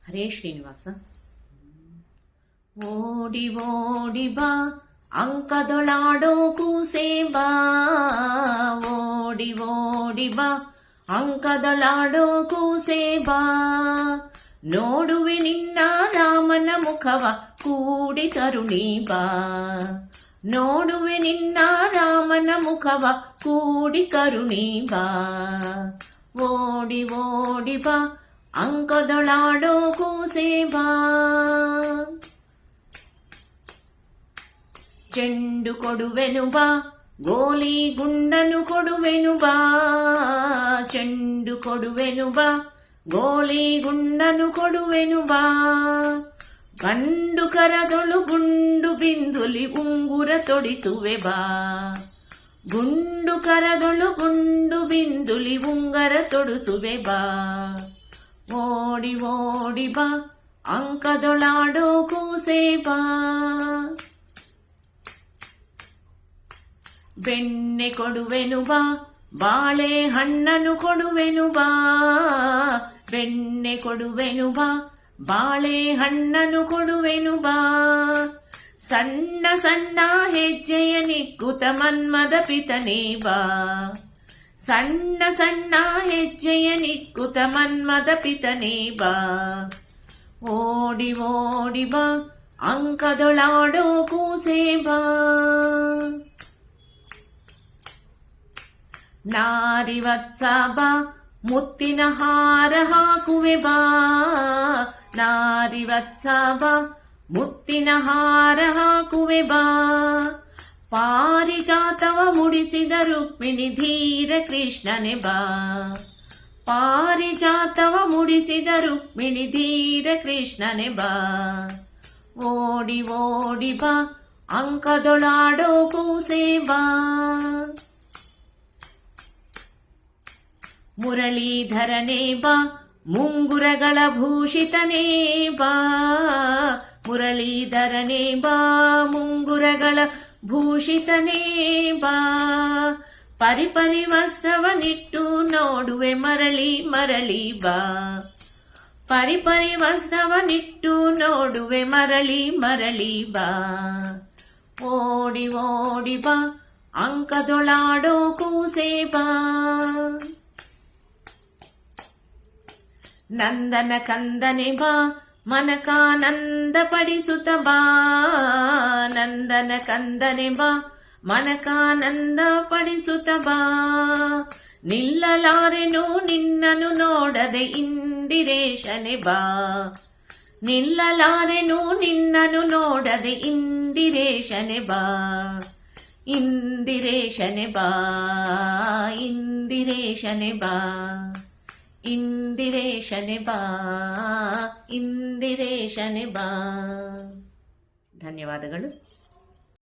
ಹರೇ ಶ್ರೀನಿವಾಸ. ಓಡಿ ಓಡಿ ಬಾ ಅಂಕದೊಳಾಡೋ ಕೂಸೆ ಬಾ, ಓಡಿ ಓಡಿ ಬಾ ಅಂಕದೊಳಾಡೋ ಕೂಸೆ ಬಾ, ನೋಡುವೆ ನಿನ್ನ ರಾಮನ ಮುಖವ ಕೂಡಿ ಕರುಣಿ ಬಾ, ನೋಡುವೆ ನಿನ್ನ ರಾಮನ ಮುಖವ ಕೂಡಿ ಕರುಣಿ ಬಾ, ಓಡಿ ಓಡಿ ಬಾ ಅಂಕದೊಳಾಡೋ ಕೂಸೆ ಬಾ. ಚೆಂಡು ಕೊಡುವೆನು ಬಾ ಗೋಲಿ ಗುಂಡನು ಕೊಡುವೆನು ಬಾ, ಚೆಂಡು ಕೊಡುವೆನು ಬಾ ಗೋಲಿ ಗುಂಡನು ಕೊಡುವೆನು ಬಾ, ಗಂಡು ಕರದೊಳು ಗುಂಡು ಬಿಂದುಲಿ ಉಂಗುರ ತೊಡಿಸುವೆ ಬಾ, ಗುಂಡು ಕರದೊಳು ಗುಂಡು ಬಿಂದುಲಿ ಉಂಗರ ತೊಡಿಸುವೆ ಬಾ, ಓಡಿ ಓಡಿ ಬಾ ಅಂಕದೊಳಾಡೋ ಕೂಸೆ ಬಾ. ಬೆಣ್ಣೆ ಕೊಡುವೆನು ಬಾ ಬಾಳೆ ಹಣ್ಣನು ಕೊಡುವೆನು ಬಾ, ಬೆಣ್ಣೆ ಕೊಡುವೆನು ಬಾ ಬಾಳೆ ಹಣ್ಣನು ಕೊಡುವೆನು ಬಾ, ಸಣ್ಣ ಸಣ್ಣ ಹೆಜ್ಜೆಯ ನಿಕ್ಕುತ ಮನ್ಮದ ಪಿತನೇ ಬಾ, ಸಣ್ಣ ಸಣ್ಣ ಹೆಜ್ಜೆಯ ನಿಕ್ಕುತ ಮನ್ಮದ ಪಿತನೇ ಬಾ, ಓಡಿ ಓಡಿ ಬಾ ಅಂಕದೊಳಾಡೋ ಕೂಸೆ ಬಾ. ನಾರಿ ವತ್ಸ ಬಾ ಮುತ್ತಿನ ಹಾರ ಹಾಕುವೆ ಬಾ, ನಾರಿ ವತ್ಸ ಬಾ ಮುತ್ತಿನ ಹಾರ ಹಾಕುವೆ ಬಾ, ಪಾರಿಜಾತವ ಮುಡಿಸಿದ ರುಕ್ಮಿಣಿ ಧೀರ ಕೃಷ್ಣನೆ ಬಾ, ಪಾರಿಜಾತವ ಮುಡಿಸಿದ ರುಕ್ಮಿಣಿ ಧೀರ ಕೃಷ್ಣನೆ ಬಾ, ಓಡಿ ಓಡಿ ಬಾ ಅಂಕದೊಳಾಡೋ ಕೂಸೆ ಬಾ. ಮುರಳೀಧರನೇ ಬಾ ಮುಂಗುರಗಳ ಭೂಷಿತನೇ ಬಾ, ಮುರಳೀಧರನೇ ಬಾ ಮುಂಗುರಗಳ ಭೂಷಿತನೇ ಬಾ, ಪರಿಪರಿ ವಸ್ತ್ರವನಿಟ್ಟು ನೋಡುವೆ ಮರಳಿ ಮರಳಿ ಬಾ, ಪರಿಪರಿ ವಸ್ತ್ರವನಿಟ್ಟು ನೋಡುವೆ ಮರಳಿ ಮರಳಿ ಬಾ, ಓಡಿ ಓಡಿ ಬಾ ಅಂಕದೊಳಾಡೋ ಕೂಸೆ ಬಾ. ನಂದನ ಕಂದನೆ ಬಾ ಮನಕಾನಂದ ಪಡಿಸುತ್ತ ಬಾ, ನಂದನ ಕಂದನೆ ಬಾ ಮನಕಾನಂದ ಪಡಿಸುತ್ತ ಬಾ, ನಿಲ್ಲಲಾರೆನು ನಿನ್ನನು ನೋಡದೆ ಇಂದಿರೇಶನೆ ಬಾ, ನಿಲ್ಲಲಾರೆನು ನಿನ್ನನು ನೋಡದೆ ಇಂದಿರೇಶನೆ ಬಾ, ಇಂದಿರೇಶನೆ ಬಾ ಇಂದಿರೇಶನೆ ಬಾ, ಇಂದಿರೇಶನೆ ಬಾ ಇಂದಿರೇಶನೆ ಬಾ. ಧನ್ಯವಾದಗಳು.